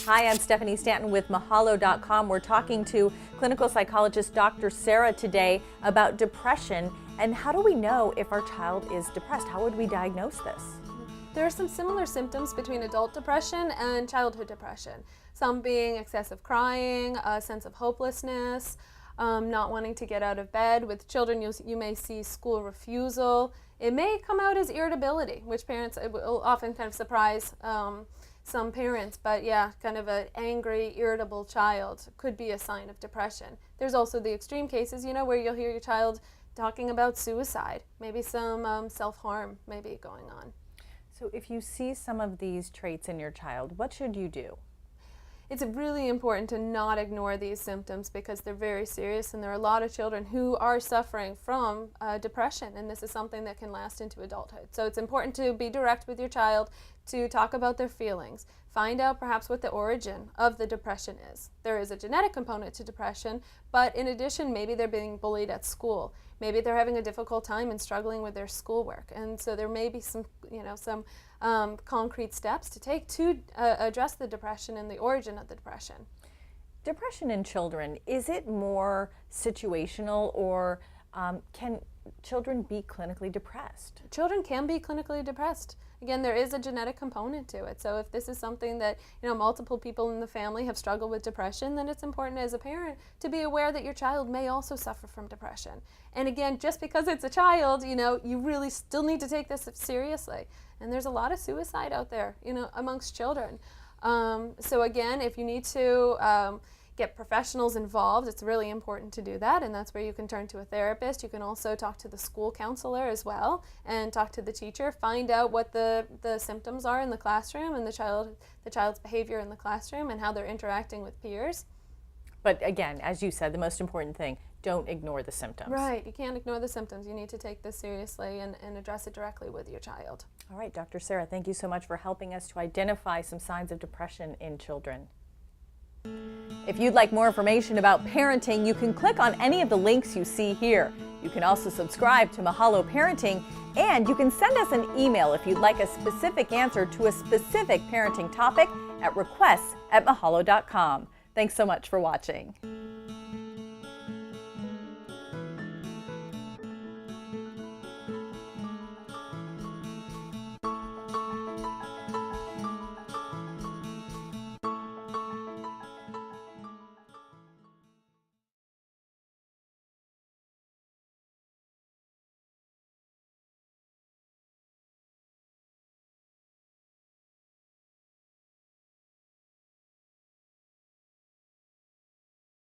Hi, I'm Stephanie Stanton with Mahalo.com. We're talking to clinical psychologist Dr. Sarah today about depression and how do we know if our child is depressed? How would we diagnose this? There are some similar symptoms between adult depression and childhood depression. Some being excessive crying, a sense of hopelessness, not wanting to get out of bed. With children, you may see school refusal. It may come out as irritability, which parents it will often kind of surprise some parents, but yeah, kind of an angry, irritable child could be a sign of depression. There's also the extreme cases, where you'll hear your child talking about suicide, maybe some self-harm may be going on. So if you see some of these traits in your child, what should you do? It's really important to not ignore these symptoms because they're very serious, and there are a lot of children who are suffering from depression, and this is something that can last into adulthood. So it's important to be direct with your child, to talk about their feelings, find out perhaps what the origin of the depression is. There is a genetic component to depression, but in addition, maybe they're being bullied at school. Maybe they're having a difficult time and struggling with their schoolwork, and so there may be some concrete steps to take to address the depression and the origin of the depression. Depression in children, is it more situational, or can children be clinically depressed? Children can be clinically depressed. Again, there is a genetic component to it. So if this is something that multiple people in the family have struggled with depression, then it's important as a parent to be aware that your child may also suffer from depression. And again, just because it's a child, you really still need to take this seriously. And there's a lot of suicide out there, amongst children. So again, if you need to get professionals involved, it's really important to do that, and that's where you can turn to a therapist. You can also talk to the school counselor as well and talk to the teacher, find out what the symptoms are in the classroom and the child's behavior in the classroom and how they're interacting with peers. But again, as you said, the most important thing, don't ignore the symptoms. Right, you can't ignore the symptoms. You need to take this seriously and address it directly with your child. All right, Dr. Sarah, thank you so much for helping us to identify some signs of depression in children. If you'd like more information about parenting, you can click on any of the links you see here. You can also subscribe to Mahalo Parenting, and you can send us an email if you'd like a specific answer to a specific parenting topic at requests@mahalo.com. Thanks so much for watching.